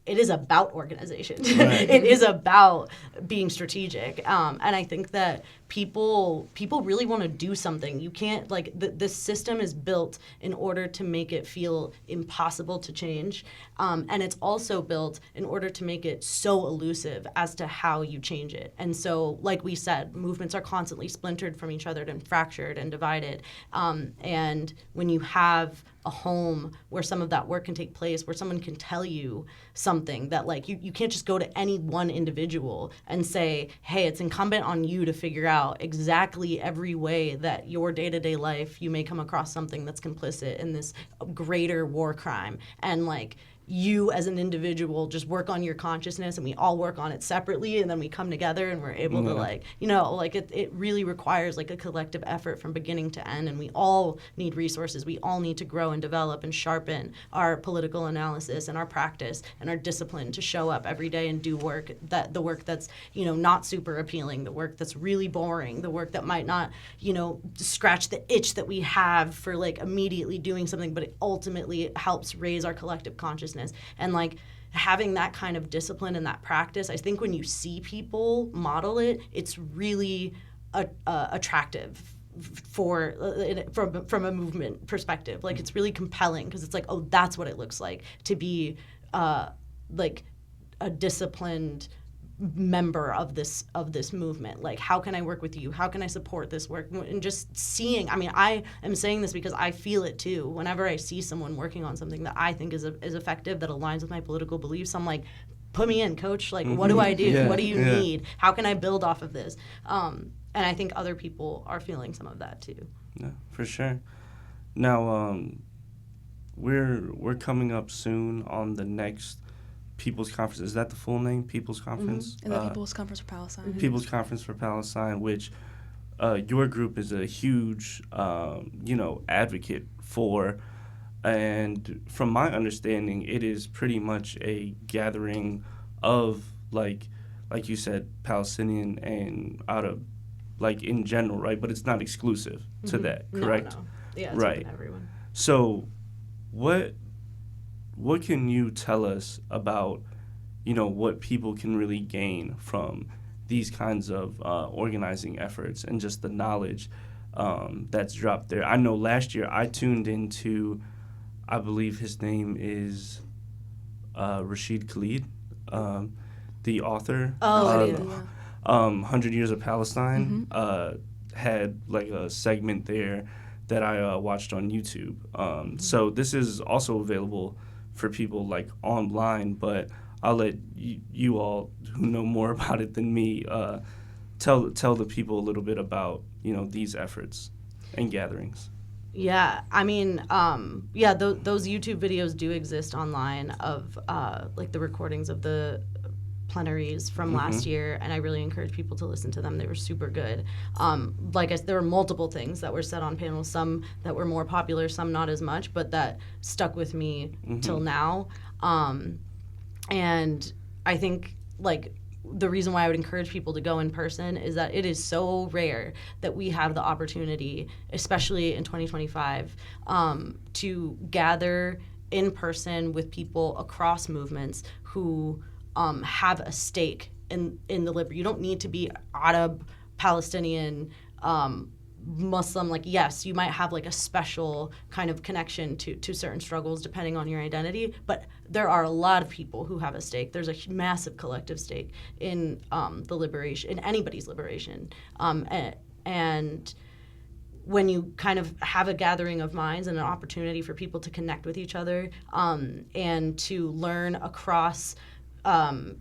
organization. Right. It is about being strategic. And I think that people really want to do something. You can't, like, the system is built in order to make it feel impossible to change. And it's also built in order to make it so elusive as to how you change it. And so, like we said, movements are constantly splintered from each other and fractured and divided. And when you have a home where some of that work can take place, where someone can tell you something that, like, you can't just go to any one individual and say, hey, it's incumbent on you to figure out exactly every way that your day-to-day life you may come across something that's complicit in this greater war crime. And, like, you as an individual just work on your consciousness, and we all work on it separately, and then we come together and we're able to, like, you know, like it really requires like a collective effort from beginning to end, and we all need resources. We all need to grow and develop and sharpen our political analysis and our practice and our discipline to show up every day and do work, that the work that's, you know, not super appealing, the work that's really boring, the work that might not, you know, scratch the itch that we have for like immediately doing something, but it ultimately helps raise our collective consciousness. And like having that kind of discipline and that practice, I think when you see people model it, it's really attractive from a movement perspective. Like, it's really compelling because it's like, oh, that's what it looks like to be like a disciplined member of this movement. Like, how can I work with you? How can I support this work? And just seeing, I mean, I am saying this because I feel it too. Whenever I see someone working on something that I think is effective, that aligns with my political beliefs, I'm like, put me in, coach. Like, what do I do? Yeah, What do you yeah. need? How can I build off of this? And I think other people are feeling some of that too. Yeah, for sure. Now, we're coming up soon on the next People's Conference. Is that the full name? People's Conference? And the People's Conference for Palestine. People's Conference for Palestine, which your group is a huge, advocate for. And from my understanding, it is pretty much a gathering of, like you said, Palestinian and out of, like, in general, right? But it's not exclusive to that, correct? No. Yeah, it's right. open to everyone. So what can you tell us about, what people can really gain from these kinds of organizing efforts and just the knowledge that's dropped there? I know last year I tuned into, I believe his name is Rashid Khalid, the author. Oh, yeah. 100 Years of Palestine had like a segment there that I watched on YouTube. So this is also available for people like online, but I'll let you all who know more about it than me tell the people a little bit about these efforts and gatherings. Yeah, I mean, those YouTube videos do exist online of like the recordings of the plenaries from last year, and I really encourage people to listen to them. They were super good. There were multiple things that were said on panels, some that were more popular, some not as much, but that stuck with me till now. And I think, like, the reason why I would encourage people to go in person is that it is so rare that we have the opportunity, especially in 2025, to gather in person with people across movements who have a stake in the liberty. You don't need to be Arab, Palestinian, Muslim. Like, yes, you might have like a special kind of connection to certain struggles depending on your identity, but there are a lot of people who have a stake. There's a massive collective stake in the liberation, in anybody's liberation, and when you kind of have a gathering of minds and an opportunity for people to connect with each other and to learn across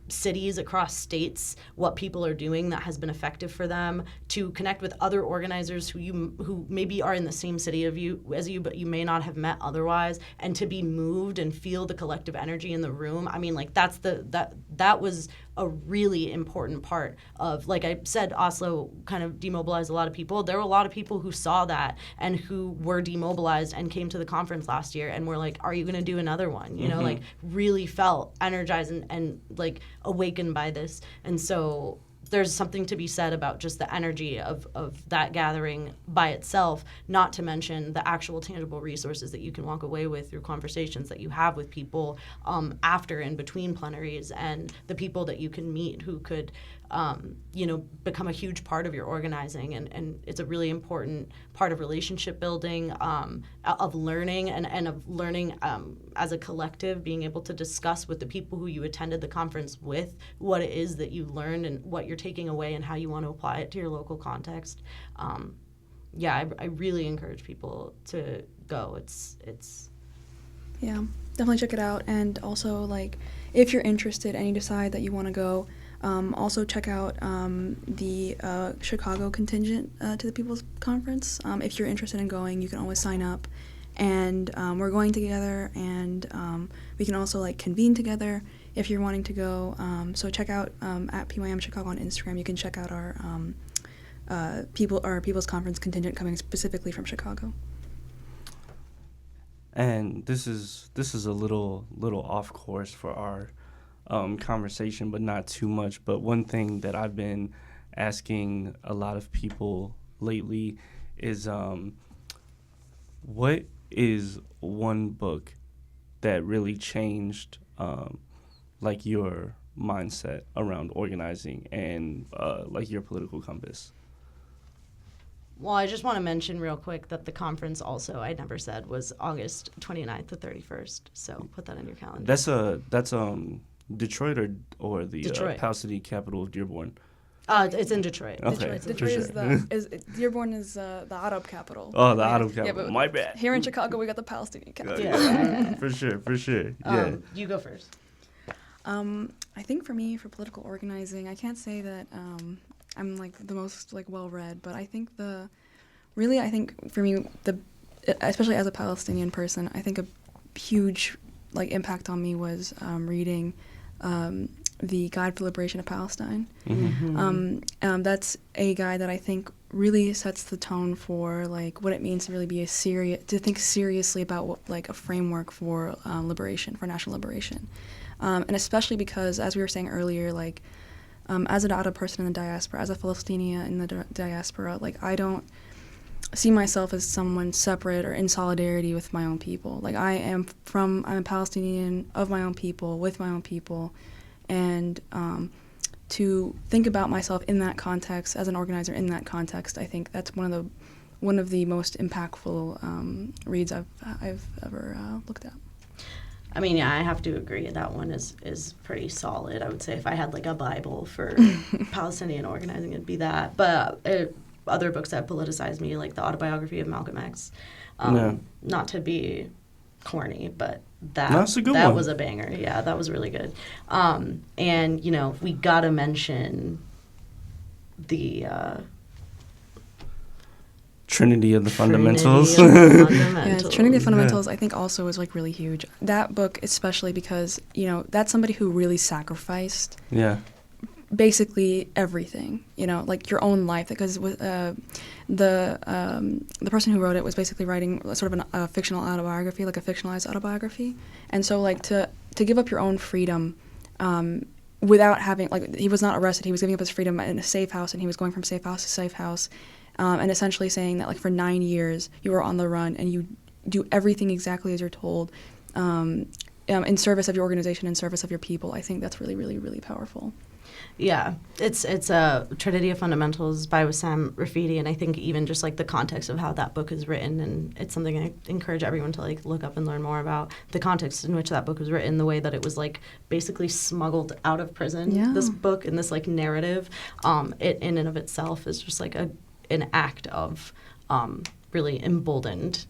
cities, across states, what people are doing that has been effective for them, to connect with other organizers who maybe are in the same city as you, but you may not have met otherwise, and to be moved and feel the collective energy in the room. I mean, like, that was a really important part of, like I said, Oslo kind of demobilized a lot of people. There were a lot of people who saw that and who were demobilized and came to the conference last year and were like, are you going to do another one? You know, like, really felt energized and like awakened by this. And so there's something to be said about just the energy of that gathering by itself, not to mention the actual tangible resources that you can walk away with through conversations that you have with people after and between plenaries, and the people that you can meet who could become a huge part of your organizing. And it's a really important part of relationship building, of learning, and of learning as a collective, being able to discuss with the people who you attended the conference with what it is that you learned and what you're taking away and how you want to apply it to your local context. I really encourage people to go. It's Yeah, definitely check it out. And also, like, if you're interested and you decide that you want to go, also check out the Chicago contingent to the People's Conference. If you're interested in going, you can always sign up. And we're going together, and we can also, like, convene together if you're wanting to go. So check out at PYM Chicago on Instagram. You can check out our People's Conference contingent coming specifically from Chicago. And this is a little off course for our conversation, but not too much. But one thing that I've been asking a lot of people lately is, what is one book that really changed like your mindset around organizing and like your political compass? Well, I just want to mention real quick that the conference also, I never said, was August 29th to 31st. So put that in your calendar. That's Detroit or the Detroit. Palestinian capital of Dearborn? It's in Detroit. Okay. Detroit's in Detroit sure. is Dearborn is the Arab capital. Oh, the Yeah, Arab yeah, capital. but My bad. Here in Chicago, we got the Palestinian capital. Yeah. For sure. Yeah. You go first. I think for me, for political organizing, I can't say that I'm like the most like well-read, but I think for me, especially as a Palestinian person, I think a huge like impact on me was reading the Guide for Liberation of Palestine. That's a guide that I think really sets the tone for like what it means to really be to think seriously about what, like a framework for liberation, for national liberation, and especially because, as we were saying earlier, like as an Arab person in the diaspora, as a Palestinian in the diaspora, like I don't see myself as someone separate or in solidarity with my own people. Like I'm a Palestinian of my own people, with my own people, and to think about myself in that context, as an organizer in that context, I think that's one of the most impactful reads I've ever looked at. I mean, yeah, I have to agree. That one is pretty solid. I would say if I had like a Bible for Palestinian organizing, it'd be that. But other books that politicized me, like the autobiography of Malcolm X, not to be corny, but That's a good that one. was a banger. Yeah, that was really good. And we gotta mention the Trinity of the Fundamentals. Yeah, Trinity of Fundamentals, I think also is like really huge. That book, especially because that's somebody who really sacrificed Yeah. basically everything, like your own life, because with the person who wrote it was basically writing sort of a fictional autobiography, like a fictionalized autobiography, and so like to give up your own freedom without having, like, he was not arrested, he was giving up his freedom in a safe house, and he was going from safe house to safe house, and essentially saying that like for 9 years you are on the run and you do everything exactly as you're told, in service of your organization, in service of your people. I think that's really, really, really powerful. Yeah, it's Trinity of Fundamentals by Wissam Rafidi, and I think even just like the context of how that book is written, and it's something I encourage everyone to like look up and learn more about, the context in which that book was written, the way that it was like basically smuggled out of prison. Yeah. This book and this like narrative, it in and of itself is just like an act of really emboldened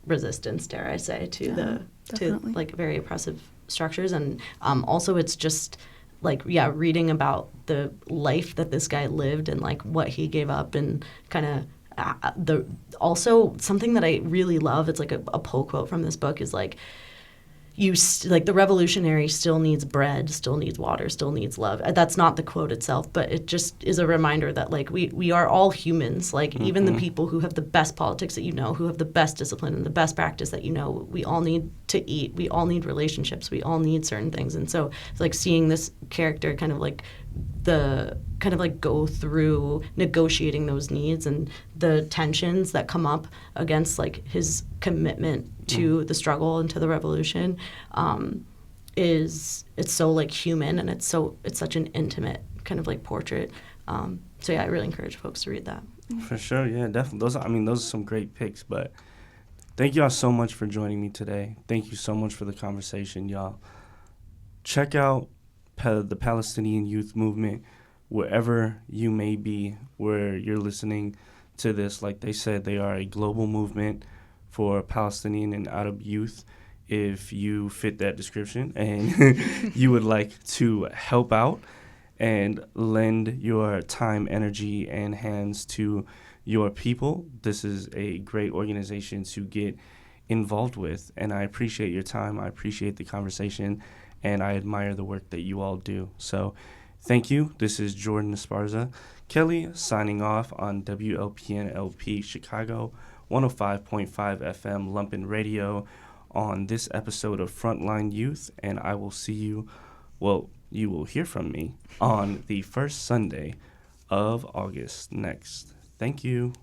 resistance, dare I say, to definitely. like very oppressive structures, and also it's just like reading about the life that this guy lived and like what he gave up, and kind of also something that I really love, it's like a pull quote from this book is like, the revolutionary still needs bread, still needs water, still needs love. That's not the quote itself, but it just is a reminder that like we are all humans. Like even the people who have the best politics that who have the best discipline and the best practice that we all need to eat. We all need relationships. We all need certain things. And so it's like seeing this character kind of like go through negotiating those needs and the tensions that come up against like his commitment to the struggle and to the revolution, it's so like human, and it's such an intimate kind of like portrait. So yeah, I really encourage folks to read that. For sure, yeah, definitely. Those are some great picks, but thank y'all so much for joining me today. Thank you so much for the conversation, y'all. Check out the Palestinian Youth Movement wherever you may be, where you're listening to this. Like they said, they are a global movement for Palestinian and Arab youth. If you fit that description and you would like to help out and lend your time, energy, and hands to your people, this is a great organization to get involved with. And I appreciate your time. I appreciate the conversation, and I admire the work that you all do. So thank you. This is Jordan Esparza Kelly signing off on WLPN LP Chicago 105.5 FM Lumpen Radio on this episode of Frontline Youth, and I will see you, you will hear from me on the first Sunday of August next. Thank you.